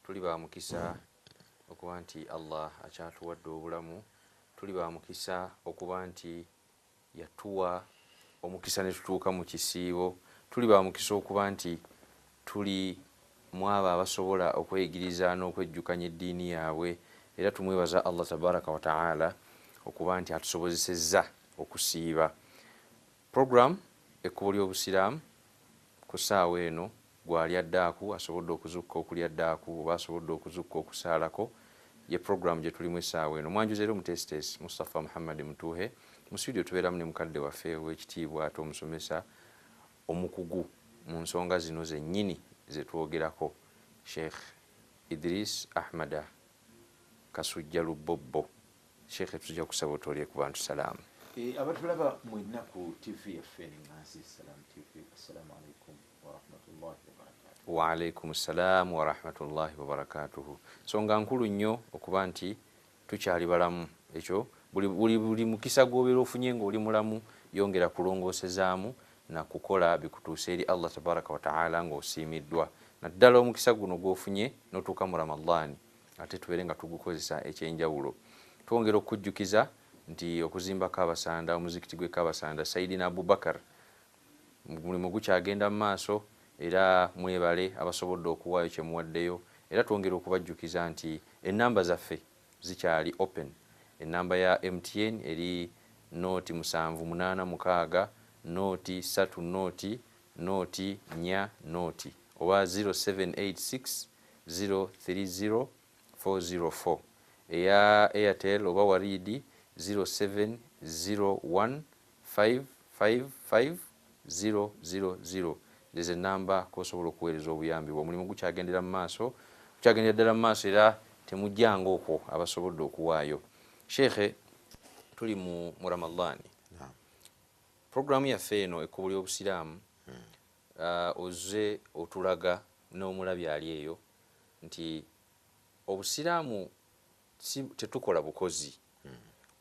tuli ba mukisa okuba nti Allah akyatuwadde obulamu, tuli ba mukisa okuba nti yatuwa omukisa ne tutuuka mu kisiibo, tuli ba mukisa okuba nti tuli mwabo abasobola okweyigiriza n'okwejjukanya eddiini yaabwe, era tumwebaza Allah tabaraka wa taala okuba nti atusobozesezza okusiiba. Program Ekkubo ly'Obusiraamu ku ssaawa eno gwali addaaku asobodde okuzukka okulya ddaaku oba asobodde okuzukka okusaalako, ye program gye tulimu essaawa eno. Mwanjuzeero mutesitesi Mustafa Muhammad Mutuhe, mu studio tubeeramu ne mukadde waffe ow'ekitiibwa ate omusomesa omukugu mu nsonga zino zennyini ze twogerako, Sheikh Idris Ahmada Kasujja Lubobo. Sheikh, tujja kusaba otolye ku bantu salaamu. Abatulaba mwenna ku TV yaffe Enganzi Salam TV, assalamu alaikum wa rahmatullahi wa barakatuh. Wa alaikum salam wa rahmatullahi wa barakatuhu. Songa nkulu nnyo okuba nti tukyali balamu. Ekyo buli mukisa gw'obeera ofunye ng'oli mulamu yongera kulongoosezaamu na kukola bikutuusa eri Allah tabaraka wa taala ng'osiimiddwa. Naddala omukisa guno gw'ofunye n'otuuka mu Ramadhaani ate tubeere nga tugukozesa ekyenjawulo. Twongera okujjukiza nti okuzimba Kabasanda, omuzikiti gwe Kabasanda Saidina Abubakar mulimu gukyagenda mu maaso, era mwebale abasobodde okuwaayo kye muwaddeyo, era twongera okubajjukiza nti ennamba zaffe zikyali open. Ennamba ya MTN eri noti 786 noti 3 noti noti 4 noti oba 0786 030 404, eya Airtel oba Waridi 0701555000. There's a number kosobola okuweereza obuyambi. Omulimu gukyagendera mu maaso, gukyagendera ddala mu maaso, era temujjanga okwo abasobodde okuwaayo. Sheikh, tuli mu Ramadhaani. Programu yaffe eno Ekkubo ly'Obusiraamu ozze otulaga n'omulabi ali eyo nti Obusiraamu tetukola bukozi,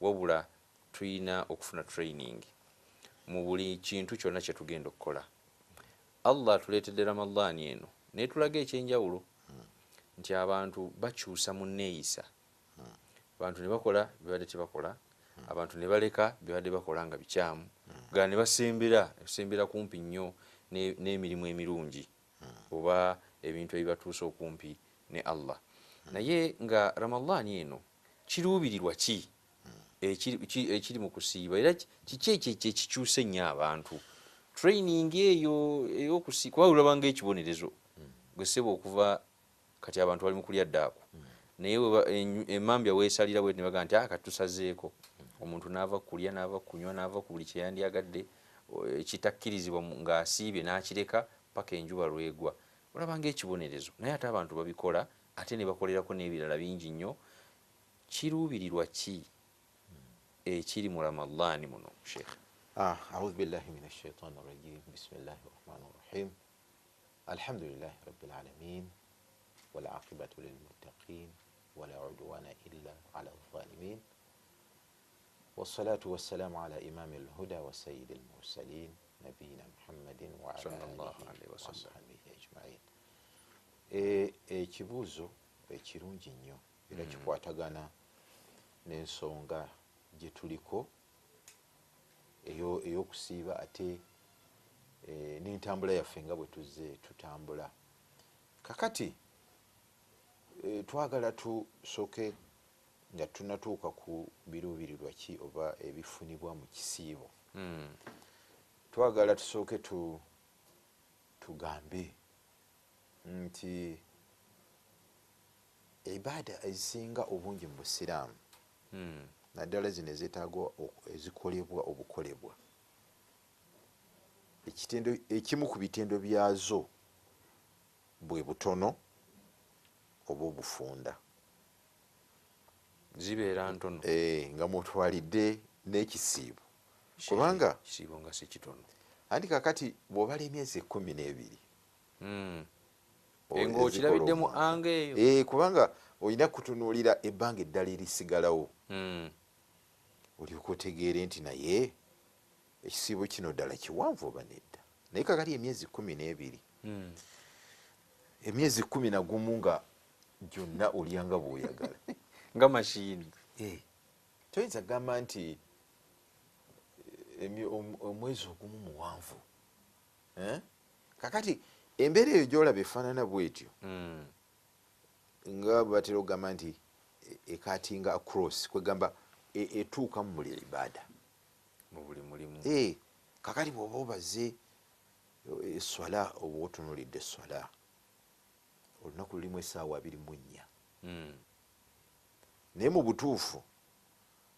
wabula tulina okufuna training mu buli kintu kyonna kye tugenda okukola. Allah tuleetedde Ramadhaani eno netulaga ekyenjawulo nti abantu bakyusa mu nneeyisa, abantu ne bakola bibadde tebakola, abantu ne baleka bibadde bakola nga bikyamu, ga ne basembera kumpi nnyo n'emirimu emirungi oba ebintu ebibatuusa okumpi ne Allah. Naye nga Ramadhaani eno kiruubirirwa ki ekiri mu kusiiba, era kiki ekikyusa ennyo abantu? Training eyo ey'okusiiba kuba olabanga ekibonerezo gwe ssebo okuva kati abantu bali mu kulya ddaaku, naye emmambya weesalira bwe ne baga nti kati tusazeeko, omuntu n'ava kulya n'ava kunywa n'ava ku buli kye yandyagadde ekitakkirizibwa ng'asiibye n'akireka paka enjuba lwegwa. Olabanga ekibonerezo, naye ate abantu babikola ate ne bakolerako n'ebirala bingi nnyo. Kiruubirirwa ki ekiri mu Ramadhaani muno, Sheikh? A'udhu billahi minash shaitani rajim. Bismillahir rahmanir rahim. Alhamdulillahi rabbil alamin wal aqibatu lil muttaqin wala udwana illa ala adh-dhalimin. والصلاة والسلام على إمام الهدى وسيد المرسلين نبينا محمد وعلى آله وصحبه أجمعين. Ekibuuzo ekirungi nnyo era kikwatagana n'ensonga gye tuliko ey'okusiiba ate n'entambula yaffe nga bwe tuzze tutambula. Kakati twagala tusooke nga tunatuuka ku biruubirirwa ki oba ebifunibwa mu kisiibo. Twagala tusooke tugambe nti ibaada ezisinga obungi mu Busiraamu naddala zino ezeetaaga ezikolebwa obukolebwa, ekimu ku bitendo byazo bwe butono oba obufunda. Zibeera ntono nga mutwalidde n'ekisiibo, kubanga kisiibo nga si kitono. Anti kakati bw'obala emyezi 12 ng'okirabiddemu anga eyo, kubanga olina kutunuulira ebbanga eddala erisigalawo, olyoka otegeere nti naye ekisiibo kino ddala kiwanvu oba nedda. Naye kakati emyezi 12, emyezi 11 nga gyonna olyanga bw'oyagala nga mashini. toyinza kugamba nti omwezi ogumu muwanvu. Kakati embeera eyo gyolaba efaanana bwetyo nga batera okugamba nti ekatinga across kwegamba etuuka mu buli ibaada mu buli mulimu. Kakati bw'oba obaze eswala oba otunuulidde eswala olunaku lulimu essaawa 24 naye mu butuufu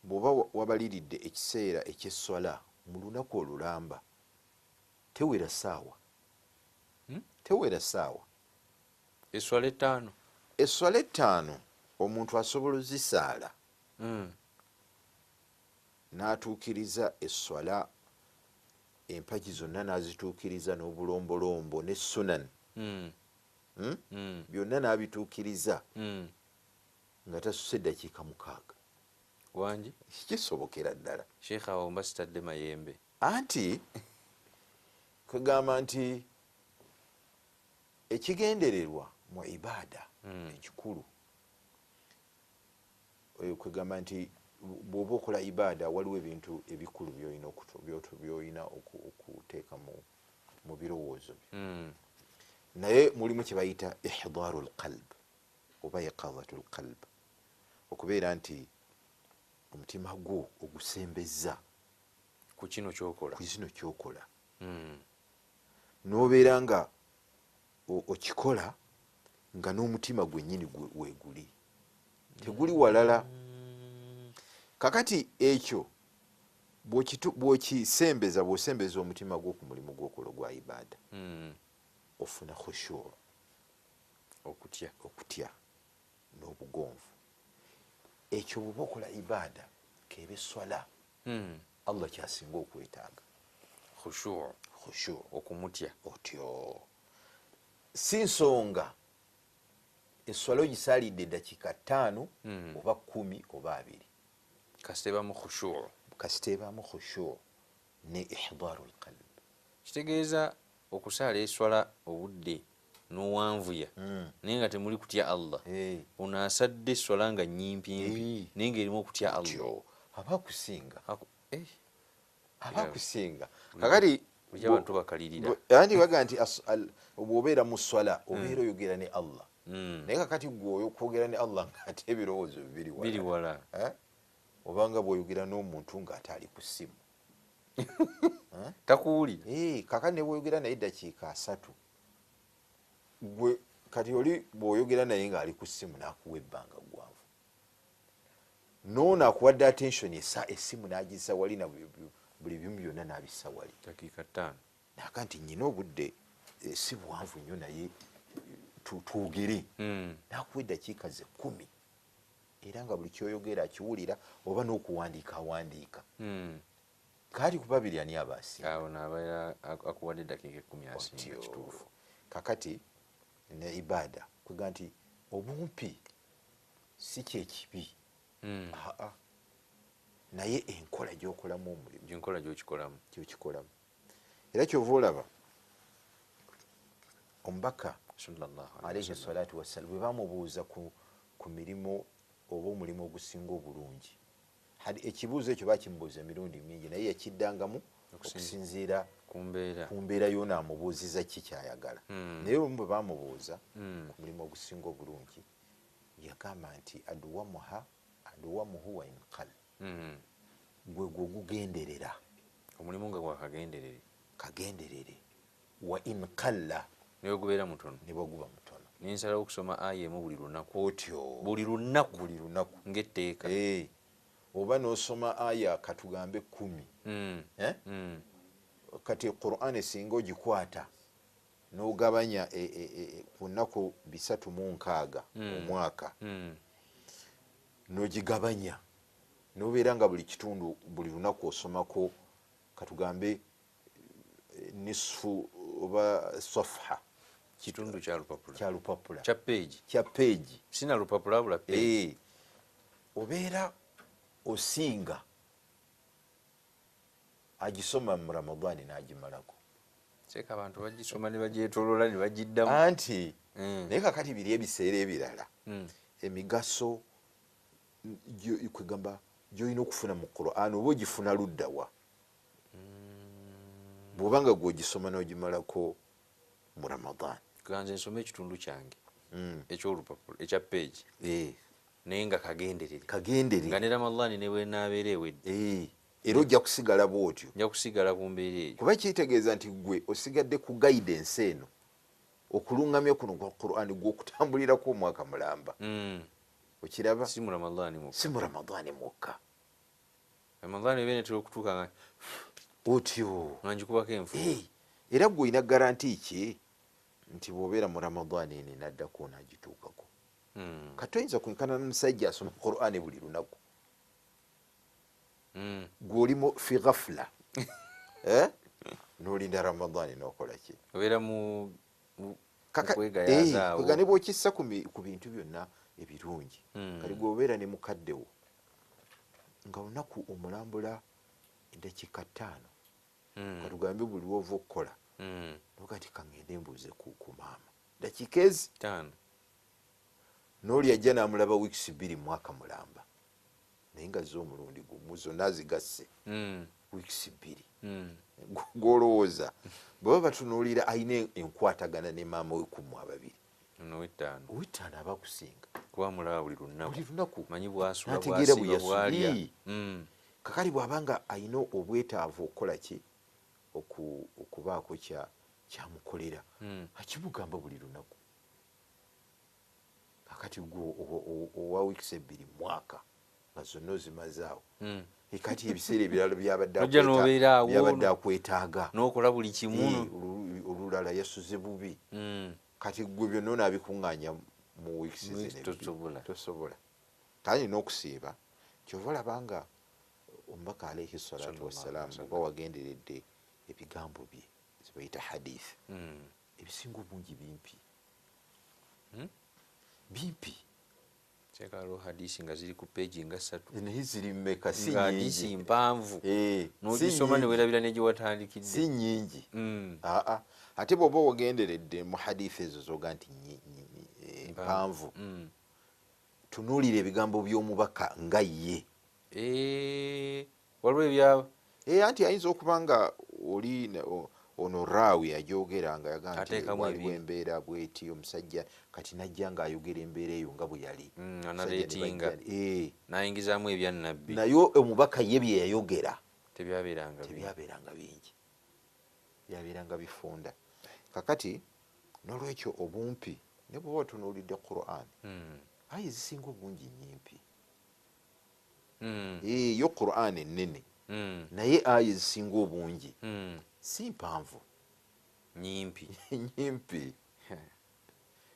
bw'oba wabaliridde ekiseera eky'esswala mu lunaku olulamba tewera ssaawa. Tewera ssaawa. Eswala 5. Esswala 5 omuntu asobola ozisaala n'atuukiriza esswala empagi zonna n'azituukiriza n'obulombolombo ne sunan byonna n'abituukiriza nga tasuse eddakiika 6. Wangi kisobokera ddala. Sheikh awo mba sitadde mayembe. Anti kwegamba nti ekigendererwa mu ibaada ekikulu kwegamba nti bw'oba okola ibaada waliwo ebintu ebikulu by'olina okuteeka mu birowoozo byo, naye mulimu kye bayita ihdaaru lqalb oba iqadatu lqalb, okubeera nti omutima gwo ogusembeza ku kino kyokola n'obeera nga okikola nga n'omutima gwennyini weeguli teguli walala. Kakati ekyo bw'osembeza omutima gwo ku mulimu gw'okola gwa ibaada ofuna khushu', okutya n'obugonvu. Ekyo bw'oba okola ibaada keba eswala Allah kyasinga okwetaaga, khushu', okumutya otyo. Si nsonga eswala ogisaalidde eddakiika 5 oba 10 oba 2 kasiteebaamu khushu' ne ihdaaru lqalb. Kitegeeza okusaala eswala obudde n'owanvuya naye nga temuli kutya Allah, ono asadde eswala nga nyimpimpi naye ng'erimu okutya Allah. Aba akusinga. Kakati abantu bakalirira anti baga nti bw'obeera mu swala obeera oyogera ne Allah, naye kakati gwe okwogera ne Allah ng'ate ebirowoozo biri wala obanga bw'oyogera n'omuntu ng'ate ali ku ssimu takuwulira. Kakati ne bw'oyogera naye eddakiika 3 gwe kati oli bw'oyogera naye ng'ali ku ssimu n'akuwa ebbanga ggwanvu, n'ono akuwadde attention essimu n'agissa wali na buli bimu byonna n'abissa wali dakiika 5 naga nti nnyina obudde si buwanvu nnyo naye twogere, n'akuwa eddakiika ze 10 era nga buli kyoyogera akiwulira oba n'okuwandiika awandiika. Kaali ku babiri ani aba asinga? Awo n'abeera akuwadde eddakiika 10 asinga kituufu. Kakati ne ibaada kwega nti obumpi si kyekibi, naye enkola gy'okolamu omulimu, enkola gy'okikolamu. Era kyova olaba omubaka alayhi salatu wassalam bwe bamubuuza ku mirimu oba omulimu ogusinga obulungi, ekibuuzo ekyo bakimubuuza emirundi mingi naye yakiddangamu okusinziira ku mbeera y'ono amubuuziza ki kyayagala. Naye omu bwe bamubuuza ku mulimu ogusinga obulungi yagamba nti aduwamuhu wa inqal, gwe ogugenderera omulimu nga kagenderere wa inqalla ne gubeera mutono, ne bweguba mutono. Ninsalawo okusoma aya emu buli lunaku, otyo buli lunaku ng'etteeka, oba n'osoma aya katugambe 10 kati Qur'an esinga ogikwata n'ogabanya ku nnaku 360 omwaka n'ogigabanya n'obeera nga buli kitundu buli lunaku osomako katugambe nisfu oba safha, kitundu kya lupapula kya peegi, sina lupapula bula peegi, obeera osinga agisoma mu Ramadani n'agimalako. Seeka abantu bagisoma ne bagyetoloola ne bagiddamu. Anti naye kakati biri ebiseera ebirala emigaso kwegamba gyolina okufuna mu Qur'an oba ogifuna luddawa bw'obanga gwogisoma n'ogimalako mu Ramadan. Ganze nsome ekitundu kyange eky'olupapula ekya peegi naye nga kagenderere nga ne Ramadhan ne bwenaabeera ewedde era ojja kusigala bw'otyo, nja kusigala ku mbeera eyo kuba kitegeeza nti gwe osigadde ku guidance eno okuluŋŋamya kuno kwa Qur'an gw'okutambulirako omwaka mulamba. Okiraba si mu Ramadhan mwokka Ramadhan ebe netera okutuuka nga otyo nga ngikubako enfu era gwe olina garanti ki nti bw'obeera mu Ramadhan eno naddako naagituukako. Kati oyinza kwenkana n'omusajja asoma Qur'an buli lunaku gw'olimu fi ghafla n'olinda Ramadhan n'okola ki? obeera mu kwegayazaawo kwega ne bw'okissa ku bintu byonna ebirungi kati gweobeera ne mukaddewo nga olunaku omulambula eddakiika 5 katugambe buli lwova okukola nogati kangende mbuuze ku maama dakiika ezi 5 n'oli ajja n'amulaba wiikisi 2 mwaka mulamba naye nga zo omulundi gumu zonna zigasse wiikisi 2 gwolowooza bweba batunuulira alina enkwatagana ne maama we kumu ababiri ow'ettaano aba kusinga kuba mulaba buli lunaku manyi bwasula nategeera bwasiba bwalya kakali bw'abanga alina obwetaavu okukola ki okubaako kyamukolera akimugamba buli lunaku. Kakati gwe owa wiikisi 2 mwaka nga zonna ozimazaawo kati ebiseera ebirala byabadde akwetaaga n'okola buli kimu olulala yasuze bubi kati gwe byonna onaabikuŋŋaanya mu wiikisi tosobola kale n'okusiiba kyova olabanga omubaka alayhi salatu wassalaamu oba wagenderedde ebigambo bye zibayita hadith ebisinga obungi bimpi kyekalo hadisi nga ziri ku peegi nga 3 naye ziri mmeka si hadisi mpanvu n'ogisoma ne weerabira ne gye watandikidde si nnyingi ate bw'oba wagenderedde mu hadith ezo zoga nti mpanvu tunuulira ebigambo by'omubaka nga ye waliwo ebyaba anti ayinza okuba nga oli ono raawi ajogera nga yaga nti waliwo embeera bweti omusajja kati najja ng'ayogera embeera eyo nga bwe yali anareetinga nayingizaamu ebyannabbi naye omubaka ye bye yayogera tebyabeeranga bingi byabeeranga bifunda. Kakati n'olwekyo obumpi ne bw'oba otunuulidde Qur'an ayi zisinga obungi nyimpi yo Qur'an ennene naye ayi zisinga obungi si mpanvu nyimpi.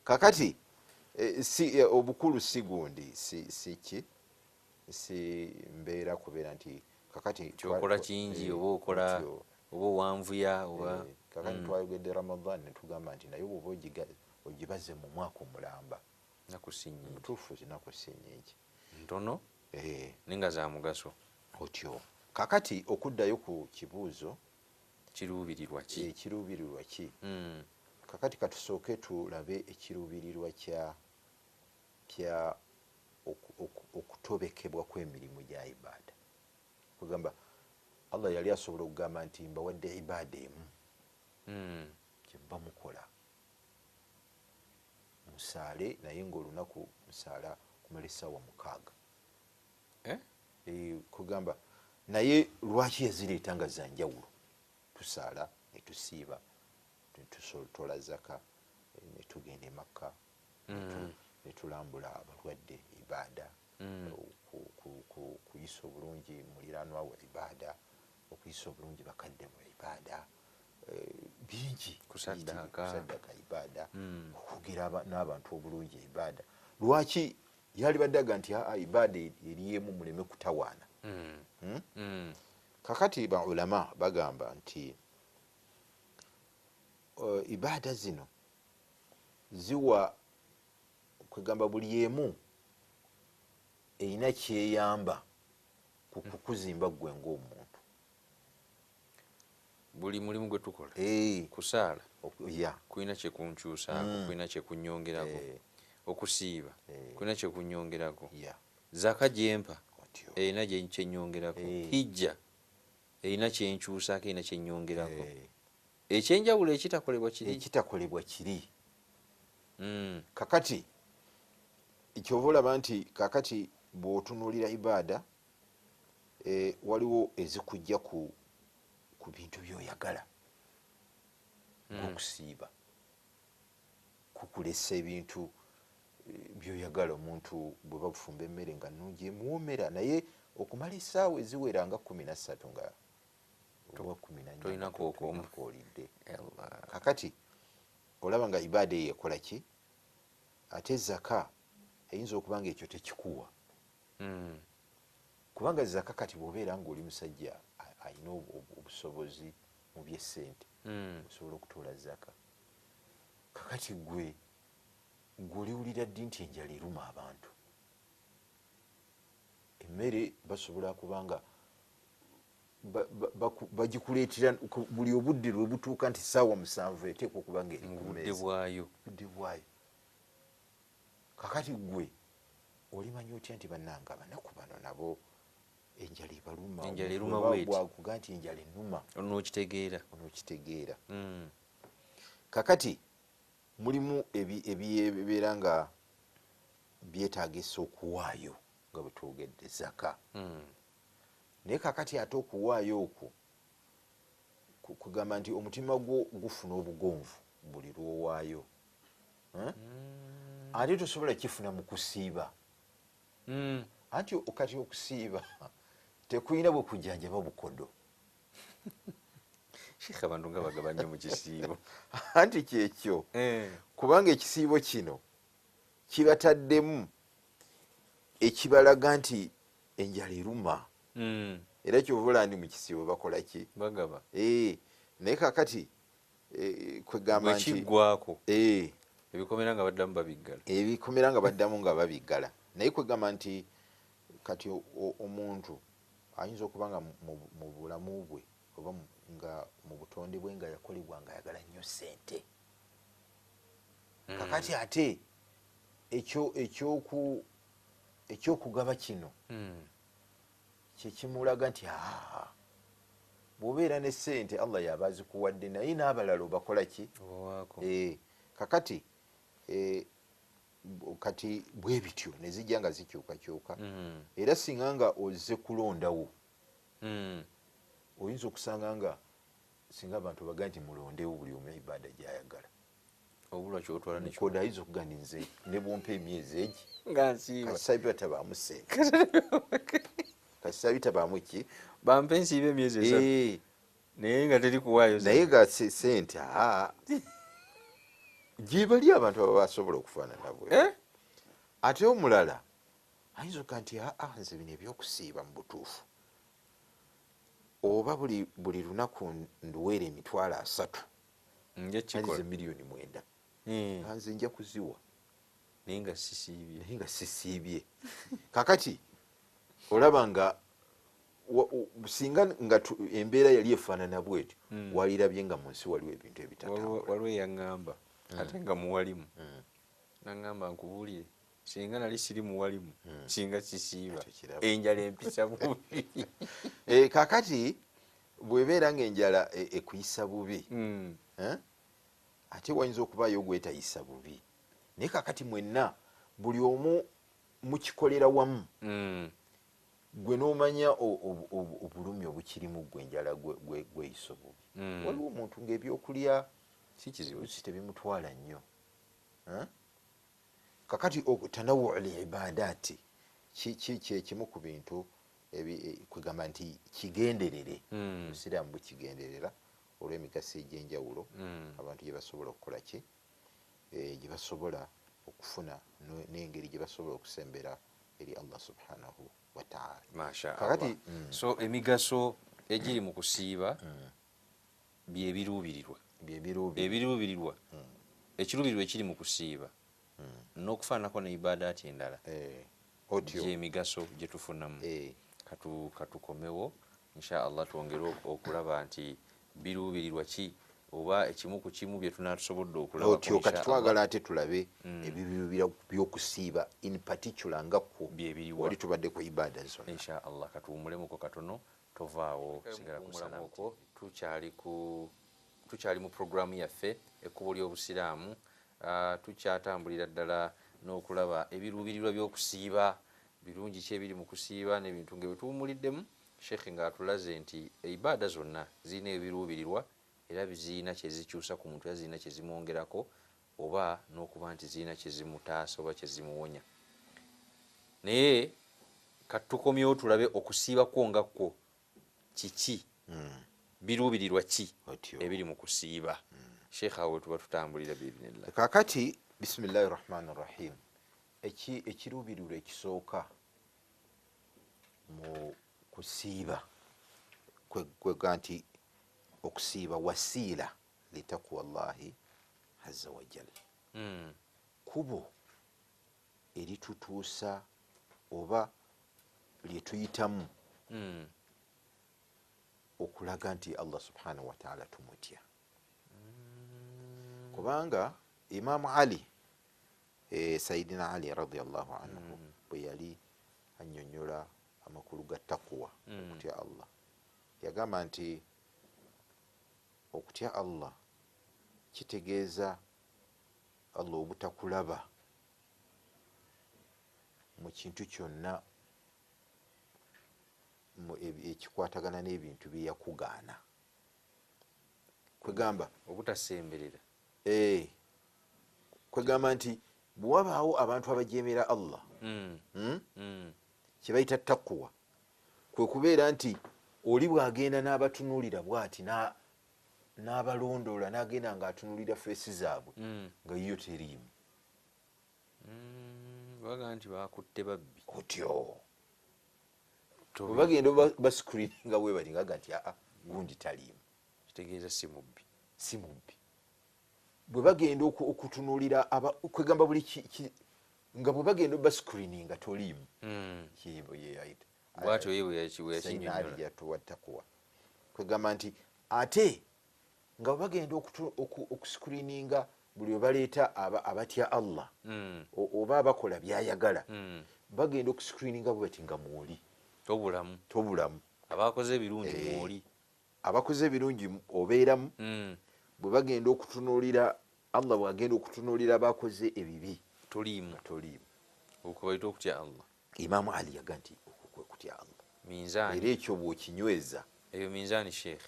Kakati obukulu si gundi si mbeera kubeera nti kakati kyokola kingi oba okola oba owanvuya oba kakati twayogedde Ramadan ne tugamba nti naye oba ogibaze mu mwaka omulamba mutuufu zinaku si nnyingi ntono nenga za mugaso otyo. Kakati okuddayo ku kibuuzo kiruubirirwa ki kakati katusooke tulabe ekiruubirirwa kya okutobekebwa kw'emirimu gya ibaada. Kugamba Allah yali asobola okugamba nti mbawadde ibaada emu kyebba mukola musaale naye ng'olunaku musaala kumala essaawa 6 kugamba naye lwaki yazireeta nga zanjawulo tusaala netusiiba netusotola zaka netugenda emakka netulambula abalwadde ibaada kuyisa obulungi muliranwa wa ibaada okuyisa obulungi bakadde mu ibaada bingi kusaddaka ibaada okugira n'abantu obulungi ibaada. Lwaki yali baddaga nti ibaada eriyemu muleme kutawaana. Kakati ba ulama bagamba nti ibaada zino ziwa kwegamba buli emu erina kyeyamba ku kukuzimba gwe ng'omuntu. buli mulimu gwe tukola kusaala kulina kyekunkyusaako kulina kyekunyongerako okusiiba kulina kyekunyongerako zaka gyempa erina kyenyongerako hijja erina kyenkyusaako erina kyenyongerako ekyenjawulo ekitakolebwa kiri kakati kyova olaba nti kakati bw'otunuulira ibaada waliwo ezikujja ku bintu byoyagala ng'okusiiba kukulesa ebintu byoyagala. Omuntu bwe bakufumba emmere nga nnungi emuwoomera, naye okumala essaawa eziwera nga 13 nga oba 14 olidde. Kakati olaba nga ibaada eyo ekola ki? Ate zaka eyinza okuba nga ekyo tekikuwa, kubanga zaka kati bw'obeera ng'oli musajja alina obusobozi mu by'essente osobola okutoola zaka. Kakati gwe oliwulira ddi nti enjala eruma abantu? Emmere basobola kubanga bagikuleetera buli obudde lwe butuuka nti ssaawa 7 eteekwa okuba nga eri ku mmeeza budde bwayo. Kakati gwe olimanya otya nti bannanga abanaku bano nabo enjala ebaluma? Bwakuga nti enjala ennuma onokitegeera. Kakati mulimu ebibeera nga byetaagisa okuwaayo nga bwe twogedde zaka. Naye kakati ate okuwaayo okwo kugamba nti omutima gwo gufuna obugonvu buli lwowaayo, ate tosobola kifuna mu kusiiba. Anti kati okusiiba tekulina bwe kujjanjaba bukodo. Sheikh, abantu nga bagabanye mu kisiibo anti kyekyo kubanga ekisiibo kino kibataddemu ekibalaga nti enjala eruma. Era kyovola ndi mu kisiibo bakola ki? Bagaba. Naye kakati kwegamba nti kiggwako ebikomera nga baddamu nga babiggala. Naye kwegamba nti kati omuntu ayinza okuba nga mu bulamu bwe oba nga mu butonde bwe nga yakolebwa nga ayagala nnyo ssente. Kakati ate ekyokugaba kino kyekimulaga nti bw'obeera ne ssente Allah yaba azikuwadde, naye n'abalala obakola ki? Kakati kati bwe bityo ne zijja nga zikyukakyuka. Era singa nga ozze kulondawo oyinza okusanga nga singa abantu baga nti mulondewo buli omu ibaada gy'ayagala, obulwa kyotwala nekoda ayinza okuga nti nze ne bwompa emyezi egi nga nsiiba kasaabi batabaamu ssente kasaabi tabaamu ki bampe nsiiba emyezi 3 naye nga teri kuwaayo, naye nga ssente gyebali abantu aba basobola okufaanana bwe. Ate omulala ayinza okuga nti nze bino ebyokusiiba mu butuufu oba buli lunaku nduweera emitwalo 3 nze $9,000,000 nga nze nja kuziwa naye nga sisiibye. Kakati olaba nga singa nga embeera yali efaanana bwetyo walirabye nga mu nsi waliwo ebintu ebitatambula. Waliwo eyaŋŋamba ate nga muwalimu naŋŋamba nkubuulire, singa nali siri muwalimu singa sisiiba enjala empisa bubi. Kakati bwebeera nga enjala ekuyisa bubi ate wayinza okubaayo gwetayisa bubi, naye kakati mwenna buli omu mukikolera wamu gwe n'omanya obulumi obukirimu gwe enjala gweyisa bubi. Waliwo omuntu ng'ebyokulya si kizibu tebimutwala nnyo. Kakati tanawwu al-ibadaati kimu ku bintu kwegamba nti kigenderere, Obusiraamu bukigenderera olw'emigaso egy'enjawulo abantu gye basobola okukola ki, gye basobola okufuna n'engeri gye basobola okusembera eri Allah subhanahu wa ta'ala. Kakati so emigaso egiri mu kusiiba byebiruubirirwa ekiruubirirwa ekiri mu kusiiba n'okufaanako ne ibaadaati endala gy'emigaso gye tufunamu. Katukomewo insha Allah twongere okulaba nti biruubirirwa ki oba ekimu ku kimu bye tunatusobodde okulaba otyo kati twagala ate tulabe ebyo byokusiiba in particular nga kwo wali tubadde ku ibada zonna insha allah katuwumulemuko katono tovaawo sigala kusalamuko tukyali mu programu yaffe ekkubo ly'obusiraamu tukyatambulira ddala n'okulaba ebiruubirirwa by'okusiiba birungi ki ebiri mu kusiiba n'ebintu nga bwe tuwumuliddemu sheikh ng'atulaze nti ibada zonna zirina ebiruubirirwa era zirina kye zikyusa ku muntu era zirina kye zimwongerako oba n'okuba nti zirina kye zimutaasa oba kye zimuwonya naye katukomyewo tulabe okusiiba kwo nga kwo kiki biruubirirwa ki ebiri mu kusiiba sheikh awo tuba tutambulira biidhnillah kakati bisimillahi rahmani rahim ekiruubirirwa ekisooka mu kusiiba kwega nti okusiiba wasiila litakwa llahi azza wajal kubo eritutuusa oba lyetuyitamu okulaga nti allah subhanahu wataala tumutya kubanga imamu ali sayidina ali radiallahu anhu bwe yali annyonnyola amakulu ga takuwa okutya allah yagamba nti okutya allah kitegeeza allah obutakulaba mu kintu kyonna ekikwatagana n'ebintu bye yakugaana kwegamba obutasemberera kwegamba nti bwe wabaawo abantu abajeemera allah kye bayita takuwa kwe kubeera nti oli bw'agenda n'abatunuulira bw'ati n'abalondoola n'agenda ng'atunuulira feesi zaabwe nga yiyo teriimu baga nti bakutte babbi otyo bwe bagenda bascreeninga bwe bali ngaga nti aa gundi taliimu kitegeeza si mubbi bwe bagenda okutunuulira kwegamba buli nga bwe bagenda bascreeninga toliimu bwatyo ye bweyakinyonyola takuwa kwegamba nti ate nga bwe bagenda okuscreeninga buli we baleeta abatya allah oba abakola byayagala bagenda okuscreeninga bwe bati nga mwoli tobulamu abakoze ebirungi mwoli abakoze ebirungi obeeramu bwe bagenda okutunuulira allah bwagenda okutunuulira abakoze ebibi toliimu okwo bayita okutya allah imamu ali yaga nti okwo kwe kutya allah minzaani era ekyo bw'okinyweza eyo minzaani sheikh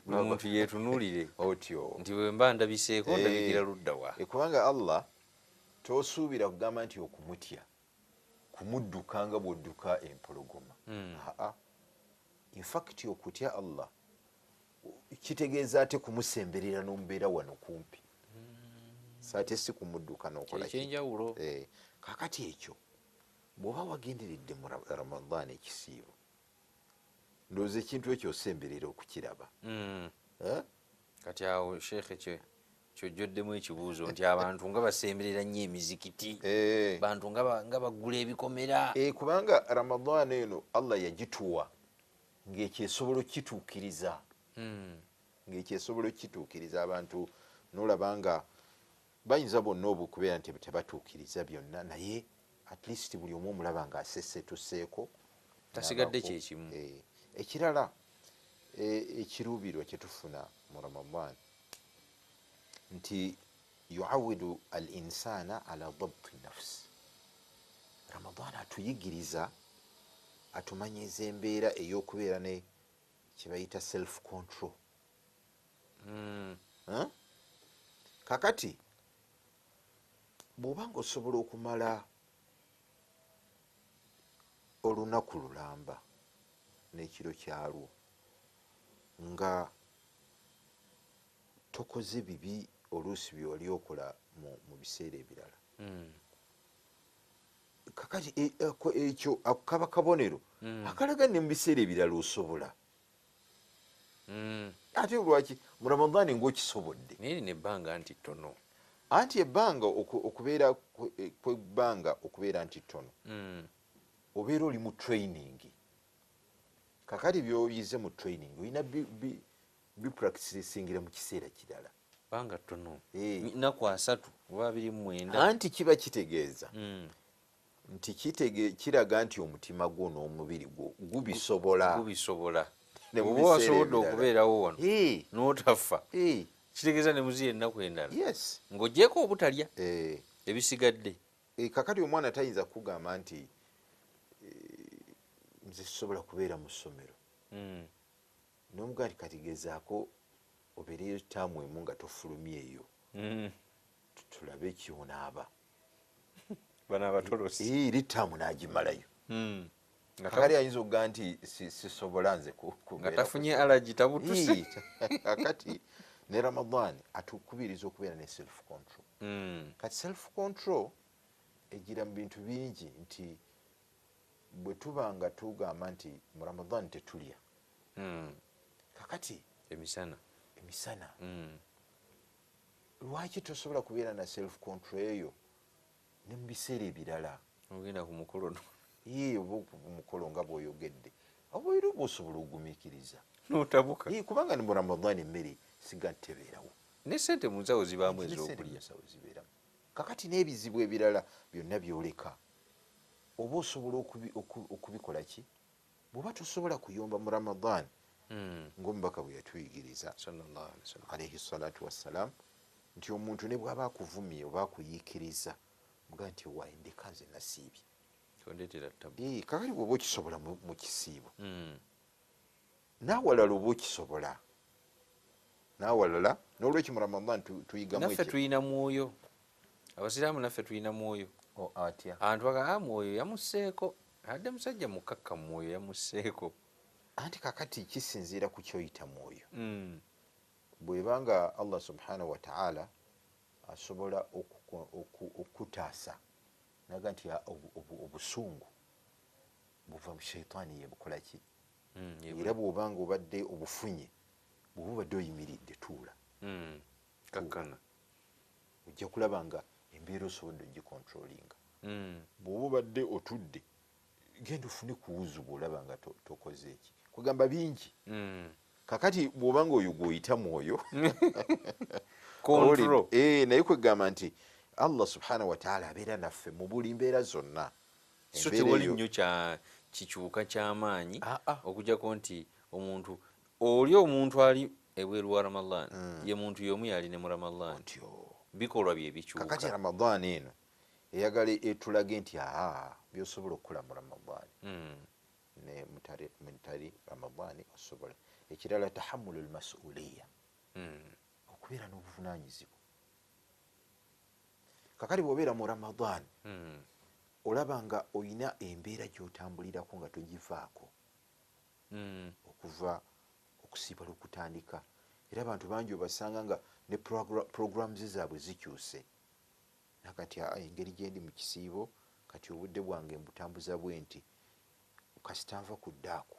buli muntu yeetunuulire otyo nti bwe mba ndabiseeko ndabikira ludda wa kubanga allah tosuubira kugamba nti okumutya kumudduka nga bw'odduka empologoma infact okutya allah kitegeeza ate kumusemberera n'omubeera wano kumpi saate si kumudduka n'okola ekyenjawulo kakati ekyo bw'oba wagenderedde mu ramadan ekisiibo ndowooza ekintu ekyo osemberera okukiraba kati awo sheikh kyojjoddemu ekibuuzo nti abantu nga basemberera nnyo emizikiti bantu nga bagula ebikomera kubanga ramadan eno allah yagituwa ng'ekyesobola okituukiriza abantu nolaba nga bayinza bonna obukubeera nti tebatuukiriza byonna naye at least buli omu omulaba ng'asesetuseeko tasigadde kyekimu ekirala ekiruubirwa kyetufuna mu ramadan nti yuawidu al insana ala dabti nafsi ramadan atuyigiriza atumanyiza embeera ey'okubeera ne kyebayita self control kakati bw'oba nga osobola okumala olunaku lulamba n'ekiro kyalwo nga tokoze bibi oluusi byoli okola mu biseera ebirala kakati ekyo kaba kabonero akalaga ne mu biseera ebirala osobola ate lwaki mu ramadani ngaokisobodde naye lino ebbanga nti ttono anti ebbanga okubeera kwebbanga okubeera nti ttono obeera oli mu training kakati byoyize mu training olina bipractisingira mu kiseera kirala banga tono naku 3 oba 29 anti kiba kitegeeza nti kiraga nti omutima gwo n'omubiri gwo gubisobola oba wasobodde okubeerawo wano n'otafa kitegeeza ne muziya ennaku endala ng'ogyeko obutalya ebisigadde. Kakati omwana tayinza kugamba nti nze sisobola kubeera mu ssomero n'omugaa nti kati gezaako obeereyo ttaamu emu nga tofulumyeeyo tulabe ekyonaaba bana abatolosi eri ttaamu n'agimalayo. Kakati ayinza okugaa nti sisobola nze nga tafunye allergy tabutuse. Kakati ne Ramadan atukubiriza okubeera ne self control. Kati self control egira mu bintu bingi nti bwe tuba nga tugamba nti mu Ramadan tetulya kakati emisana lwaki tosobola kubeera na self control eyo ne mu biseera ebirala ogenda ku mukolo oba omukolo nga bw'oyogedde obaire oba osobola ogumiikiriza n'otabuka kubanga ne mu Ramadan emmere siga tebeerawo ne sente mu nsawo zibaamu ez'okulya zibeeramu. Kakati n'ebizibu ebirala byonna byoleka oba osobola okubikola ki bw'oba tosobola kuyomba mu Ramadan ng'omubaka bwe yatuyigiriza alayhi salatu wassalaam nti omuntu ne bw'aba akuvumye oba akuyiikiriza muga nti waayi ndeka nze nasiibye kakati bw'oba okisobola mu kisiibo naawalala oba okisobola naawalala n'olwekyo mu Ramadan tuyigamu naffe tulina mwoyo abasiraamu naffe tulina mwoyo atya abantu bagaa mwoyo yamusseeko adde musajja mukakka mwoyo yamusseeko anti kakati kisinziira ku kyoyita mwoyo bw'ebanga Allah subhanahu wa ta'ala asobola okutaasa naga nti obusungu buva mu sheitaani yebukola ki era bw'obanga obadde obufunye bw'oba obadde oyimiridde tuula kakkana ojja kulaba nga embeera osobodde ogikontrolinga bw'oba obadde otudde genda ofune kuwuzu bw'olaba nga tokoze eki kugamba bingi kakati bw'obanga oyo gw'oyita mwoyo naye kwegamba nti Allah subhanahu wa ta'ala abeera naffe mu buli mbeera zonna so tewali nnyo kikyuka ky'amaanyi okujjako nti omuntu oli omuntu ali ebweru wa Ramadan ye muntu y'omu yali ne mu Ramadan bikolwa bye bikyuka. Kakati Ramadan eno eyagala etulage nti byosobola okukola mu Ramadan ne mutali Ramadan osobola. Ekirala tahammulu al-mas'uliyya okubeera n'obuvunaanyizibwa. Kakati bw'obeera mu Ramadan olaba nga olina embeera gy'otambulirako nga togivaako okuva okusiiba lw'okutandika era abantu bangi obasanga nga ne programs zaabwe zikyuse nakati engeri gyendi mu kisiibo kati obudde bwange mbutambuza bwe nti kasita nva ku ddaaku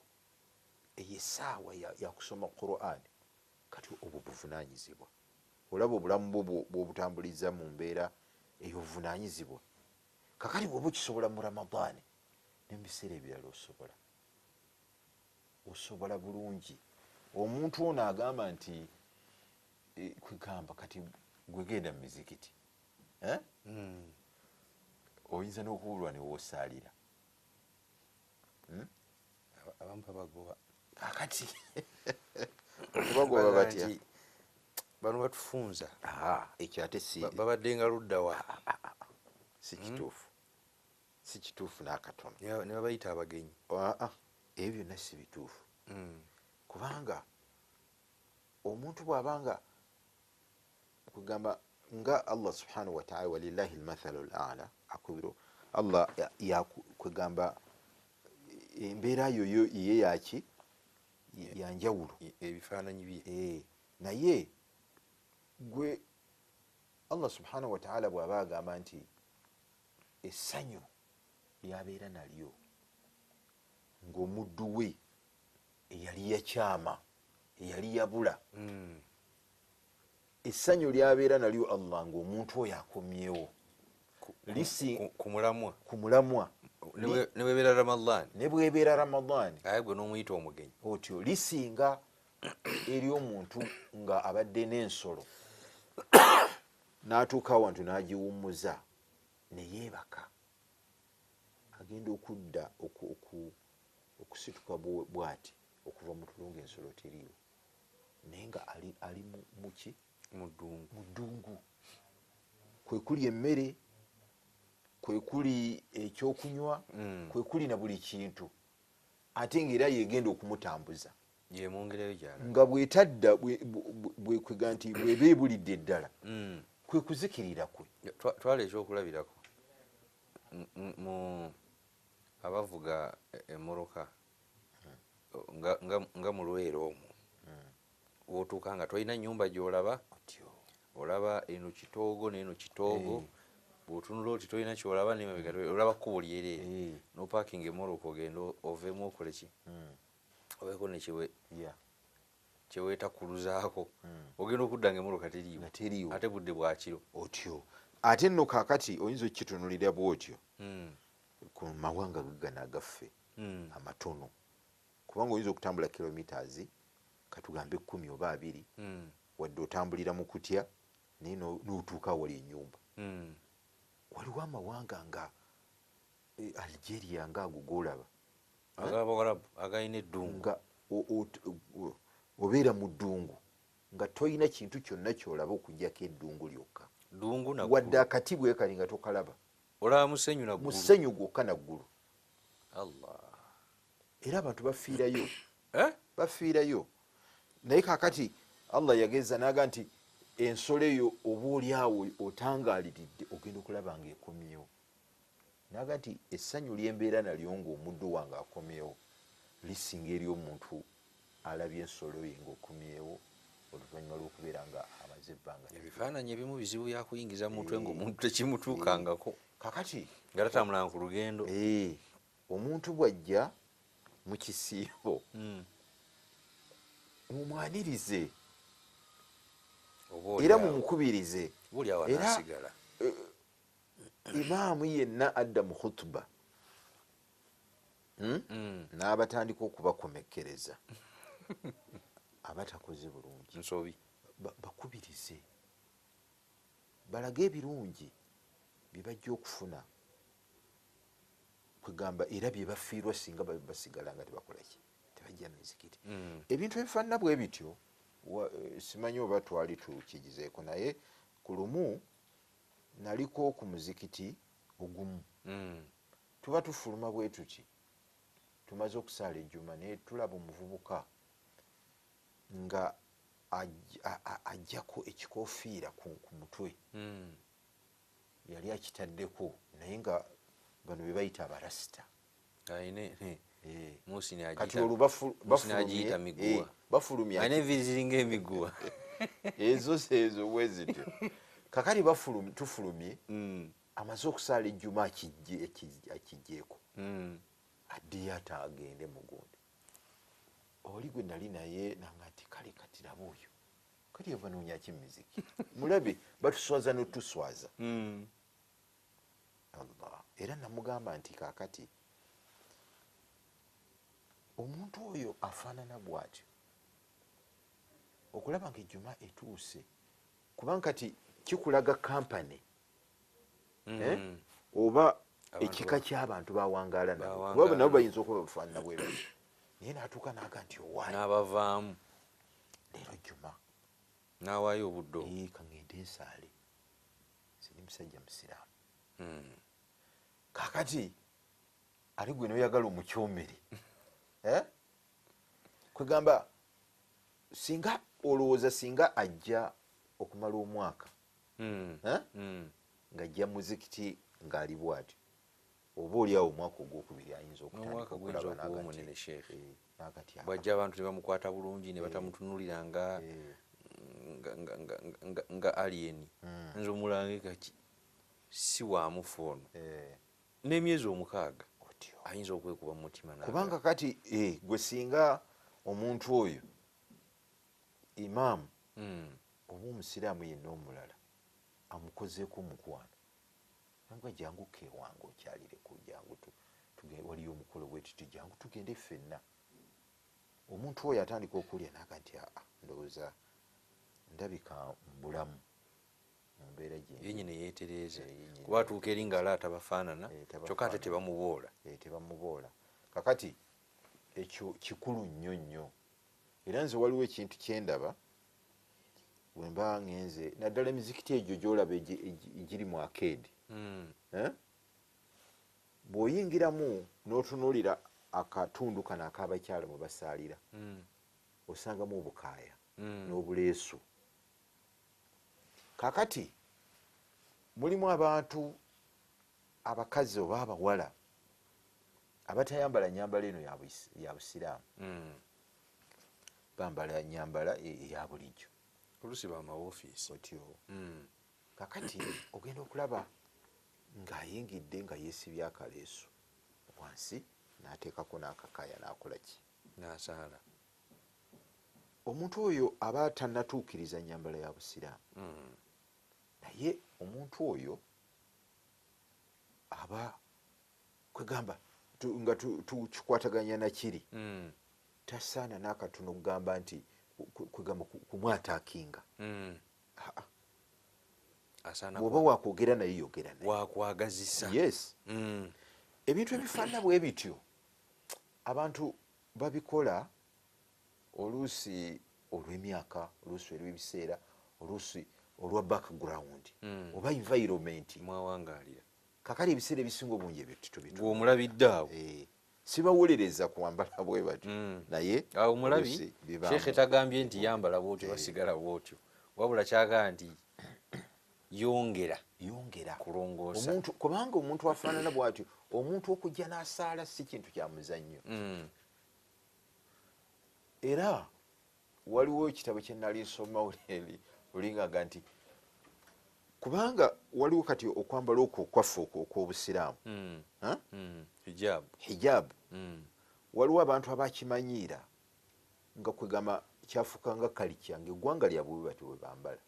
eyo essaawa yakusoma Quran kati obwo buvunaanyizibwa olaba obulamu bwo bw'obutambuliza mu mbeera ey'obuvunaanyizibwa. Kakati bw'oba okisobola mu Ramadan ne mu biseera ebirala osobola bulungi. Omuntu ono agamba nti kwegamba kati gwegenda mu mizikiti oyinza n'okubulwa ne woosaalira abamu babagoba kakati okubagoba batya bano batufunza ekyo ate si babadde nga luddawa si kituufu n'akatono ne babayita abagenyi ebyo byonna si bituufu kubanga omuntu bw'abanga kugamba nga Allah subhanahu wa ta'ala walillahi al-mathalu al-a'la akubiro Allah kwegamba embeera yoyo iye yaki yanjawulo ebifaananyi bye naye gwe Allah subhanahu wa ta'ala bw'aba agamba nti essanyu lyabeera nalyo ng'omuddu we eyali yakyama eyali yabula essanyu lyabeera nalyo Allah ng'omuntu oyo akomyewo ku mulamwa ne bwebeera Ramadan aye gwe n'omuyita omugenyi otyo lisinga eri omuntu nga abadde n'ensolo n'atuuka wantu n'agiwummuza ne yeebaka, agenda okudda okusituka bw'ati okuva mu tulungu ensolo teriiwo, naye nga ali muki mu ddungu, kwe kuli emmere, kwe kuli ekyokunywa, kwe kuli na buli kintu, ate ng'era yegenda okumutambuza nga bwetadda bwekwega nti bweba ebulidde eddala kwe kuzikirira kwe. Twala ekyokulabirako mu abavuga emmoroka nga mu Lwera omwo wotuuka nga tolina nnyumba gy'olaba, olaba eno kitoogo n'eno kitoogo, bw'otunula oti tolina kyolaba n'emabega olaba kkubo lyereere, n'opaakinga emmoroka ogenda ovemu okole ki, obeeko ne kyeweeta kuluzaako, ogenda okudda nga emmoroka teriiwo ate budde bwakiro otyo. Ate nno kaakati oyinza okkitunulira bw'otyo ku mawanga gagana agaffe amatono, kubanga oyinza okutambula kilometers katugambe 10 oba 20 wadde otambulira mu kutya naye n'otuuka awali ennyumba. Waliwo amawanga nga Algeria ngaago g'olaba ag'Abawarabu agalina eddungu, nga obeera mu ddungu nga toyina kintu kyonna kyolaba okugyako eddungu lyokka, wadde akati bwe kali nga tokalaba, olaba musenyu gwokka naggulu. Allah, era abantu bafiirayo naye kakati Allah yageza naga nti ensolo eyo oba oliawo otangaaliridde ogenda okulaba nga ekomyewo, naga nti essanyu lyembeera nalyo ng'omuddu wange akomyewo lisinga eri omuntu alabye ensolo ye ng'okomyewo oluvannyuma lw'okubeera nga amaze ebbanga. Ebifaananyi ebimu bizibu byakuyingiza mu mutwe ng'omuntu tekimutuukangako kakati nga tatambulanga ku lugendo. Omuntu bw'ajja mu kisiibo mumwanirize era mumukubirize, era imaamu yenna adda mu khutuba n'abatandika okubakomekkereza abatakoze bulungi nsobi bakubirize, balage ebirungi bye bajja okufuna, kwegamba era bye bafiirwa singa basigala nga tebakolaki, tebajja mizikiti. Ebintu ebifaanana bwe bityo simanyi oba twali tukigizeeko, naye ku lumu naliko ku muzikiti ogumu tuba tufuluma bwe tuti tumaze okusaala ejjuma naye tulaba omuvubuka nga ajjako ekikoofiira ku mutwe, yali akitaddeko naye nga bano be bayita abarasita, kati olwo bafulumya ziringa emiguwa ezo bwe zityo. Kakati tufulumye amaze okusaala ejjuma akijjeeko addeyo ate agende mugundi. Oli gwe nali naye nanga nti kale kati laba oyo kati yava noonyaki miziki mulabe batuswaza n'otuswaza. Allah, era namugamba nti kaakati omuntu oyo afaanana bw'atyo okulaba nga ejjuma etuuse, kubanga kati kikulaga kampani oba ekika ky'abantu bawangaala nabo, kuba nabo bayinza okuba bafaanana bwe batyo, naye n'atuuka n'aga nti owaayi n'abavaamu leero jjuma n'awaayo obuddo kangende nsaale, sindi musajja musiraamu. Kakati ali gwe noyagala omukyomere kwegamba singa olowooza singa ajja okumala omwaka ng'ajja muzikiti ng'ali bw'atyo, oba oliawo omwaka ogwokubiri ayinza okutandika okulaba n'amunene Sheikh bw'ajja abantu ne bamukwata bulungi ne batamutunulira nga alien, nze omulange kati si waamufu ono n'emyezi 6 ayinza okwekuba mu mutima, kubanga kati gwe singa omuntu oyo imaamu oba omusiraamu yenna omulala amukozeeko omukwano nanga jangu kewange okyalireko, jangu waliyo omukolo bwe tuti jangu tugende ffenna omuntu oyo atandika okulya naga nti ndowooza ndabika mbulamu mu mbeera yenyini yeetereeza kuba atuuka eri nga alaata bafaanana kyokka ate tebamuboola kakati ekyo kikulu nnyo nnyo era nze waliwo ekintu kyendaba bwemba ngenze naddala emizikiti egyo gyolaba egiri mu arcade bw'oyingiramu n'otunuulira akatundu kano ak'abakyala mwe basaalira osangamu obukaaya n'obuleesu kakati mulimu abantu abakazi oba abawala abatayambala nyambala eno ya busiraamu bambala nyambala eya bulijjo olusi bamawofiisi otyo kakati ogenda okulaba ng'ayingidde nga yeesibye akaleesu wansi n'ateekako n'akakaaya n'akola ki n'asaala omuntu oyo aba tannatuukiriza nyambala ya busiraamu naye omuntu oyo aba kwegamba nga tukikwataganya nakiri tasaana n'akatono okugamba nti kwegamba kumwataakinga bw'oba wakwogera naye yogera naye wakwagazisa yes ebintu ebifaanana bwe bityo abantu babikola oluusi olw'emyaka oluusi olw'ebiseera oluusi olwa background oba environment mwawangalira kakali ebiseera ebisinga obungi ebyo omulabidde awo sibawolereza kwambala bwe batyo naye awo omulabi Sheikh tagambye nti yambala bwotyo basigala bwotyo wabula kyagaa nti yongera kulongoosa kubanga omuntu afaanana bwatyo omuntu okujja n'asaala si kintu kya muzannyo era waliwo ekitabo kye nali nsoma olingaga nti kubanga waliwo kati okwambala okwo kwaffe okw'obusiraamu hijab waliwo abantu abakimanyiira nga kwegamba kyafuuka nga kalica nga eggwanga lyabwe bwe batyo bwe bambala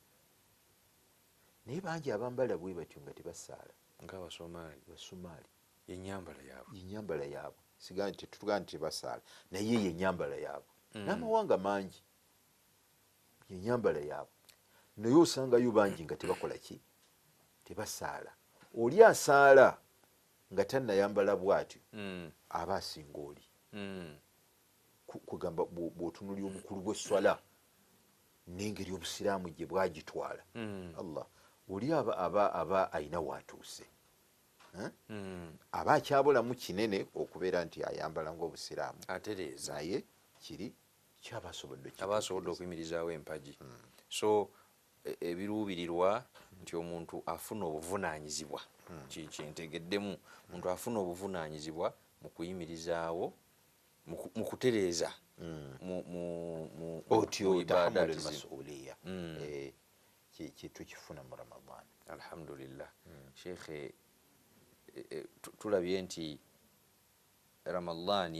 naye bangi abambala bwe batyo nga tebasaala ng'Abasomali yenyambala yaabwe sigaa nti tetugaa nti tebasaala naye yenyambala yaabwe n'amawanga mangi yenyambala yaabwe naye osangayo bangi nga tebakola ki tebasaala oli asaala nga tannayambala bwatyo aba asinga oli kugamba bw'otunulira obukulu bw'esswala n'engeri obusiraamu gye bwagitwala allah oli aba ayina waatuuse aba akyabulamu kinene okubeera nti ayambala ng'obusiraamu atereeza naye kiri kyabasobodde okuyimirizaawo empagi so ebiruubirirwa nti omuntu afuna obuvunaanyizibwa kyentegeddemu omuntu afuna obuvunaanyizibwa mu kuyimirizaawo mu kutereeza otyo tahammul masuuliya tukifuna mu Ramadaan alhamdulillah Sheikh tulabye nti Ramadaan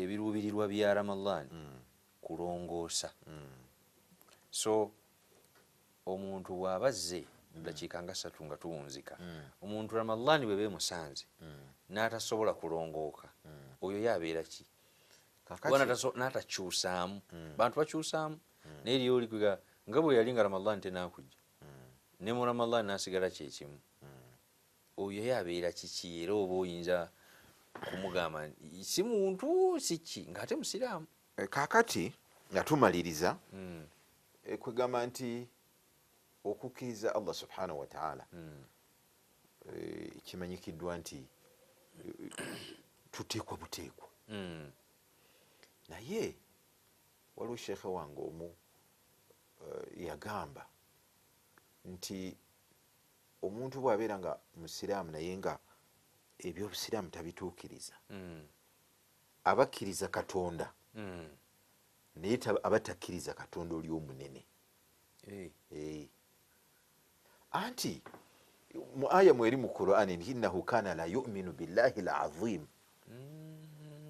ebiruubirirwa bya Ramadaan kulongoosa so omuntu bw'abazze dakiika nga 3 nga tuwunzika omuntu Ramadaan bwe beemusanze n'atasobola kulongooka oyo yabeera ki n'atakyusaamu bantu bakyusaamu naye lyoli nga bwe yali nga Ramadaan tenakujja ne mu Ramadaan n'asigala kyekimu oyo yabeera kiki era oba oyinza kumugamba si muntu siki ng'ate musiraamu kaakati nga tumaliriza kwegamba nti okukkiriza Allah subhanahu wa ta'ala kimanyikiddwa nti tuteekwa buteekwa naye waliwo sheekhe wange omu yagamba nti omuntu bw'abeera nga musiraamu naye nga ebyobusiraamu tabituukiriza aba akkiriza Katonda naye aba takkiriza Katonda oli omunene anti mu aya mweri mu Qur'ani innahu kana la yu'minu billahi al-azim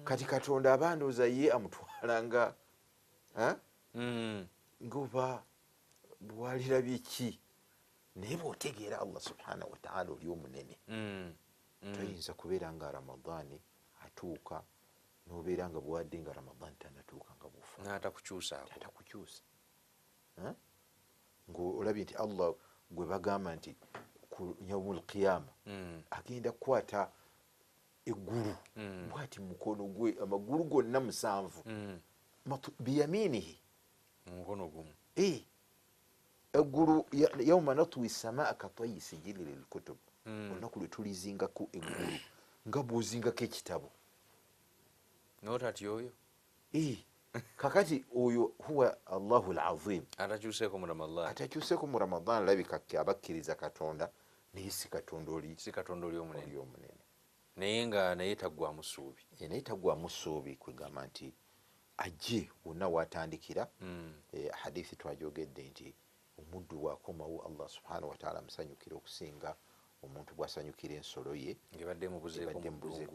kati Katonda abandooza ye amutwalanga ngoba bwalira biki naye bw'otegeera Allah subhanahu wa ta'ala oli omunene toyinza kubeera nga Ramadaani atuuka nobeera nga bwadde nga Ramadan tanatuuka nga bufa n'atakukyusa ng'olabye nti Allah gwe bagamba nti ku yaumul qiyama agenda kukwata eggulu bwati mukono gwe amagulu gonna 7 biyaminihi mukono gumu eggulu yauma natwi samaa katwayi sijili lilkutub olunaku lwe tulizingako eggulu nga bwozingako ekitabo notati oyo kakati oyo huwa Allahu alazim atakyuseeko mu Ramadan labika abakkiriza Katonda naye si Katonda oli omunene naye nga naye taggwamu ssuubi naye taggwamu ssuubi kwegamba nti ajje wonna watandikira hadithi twajogedde nti omuddu bwakomawo Allah subhanahu wa ta'ala musanyukira okusinga omuntu bwasanyukira ensolo ye ngebadde mubuzeeko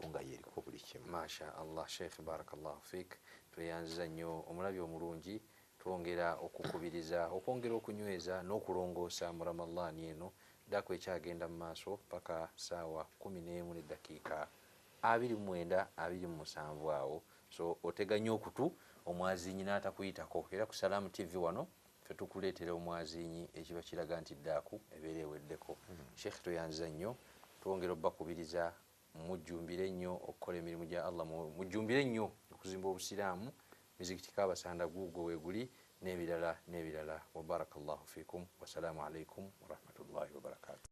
nga yeriko buli kimu. Masha Allah, Sheikh barakallahu fik, tweyanziza nnyo omulabi omulungi, twongera okukubiriza okwongera okunyweza n'okulongoosa mu Ramadhan eno dako ekyagenda mu maaso paka saawa 11 n'eddakiika 29 27 awo. So oteganya okutu omwazinyi n'atakuyitako era ku Salamu TV wano ffe tukuleetera omwazinyi ekiba kiraga nti ddaku ebeera eweddeko. Sheikh tweyanziza nnyo, twongera obbakubiriza mujjumbire nnyo okukola emirimu gya Allah, mujjumbire nnyo okuzimba obusiraamu, mizikiti Kabasanda guugwo weeguli n'ebirala. Wa barakallahu fikum, wasalaamu alaikum wa rahmatullahi wa barakatuh.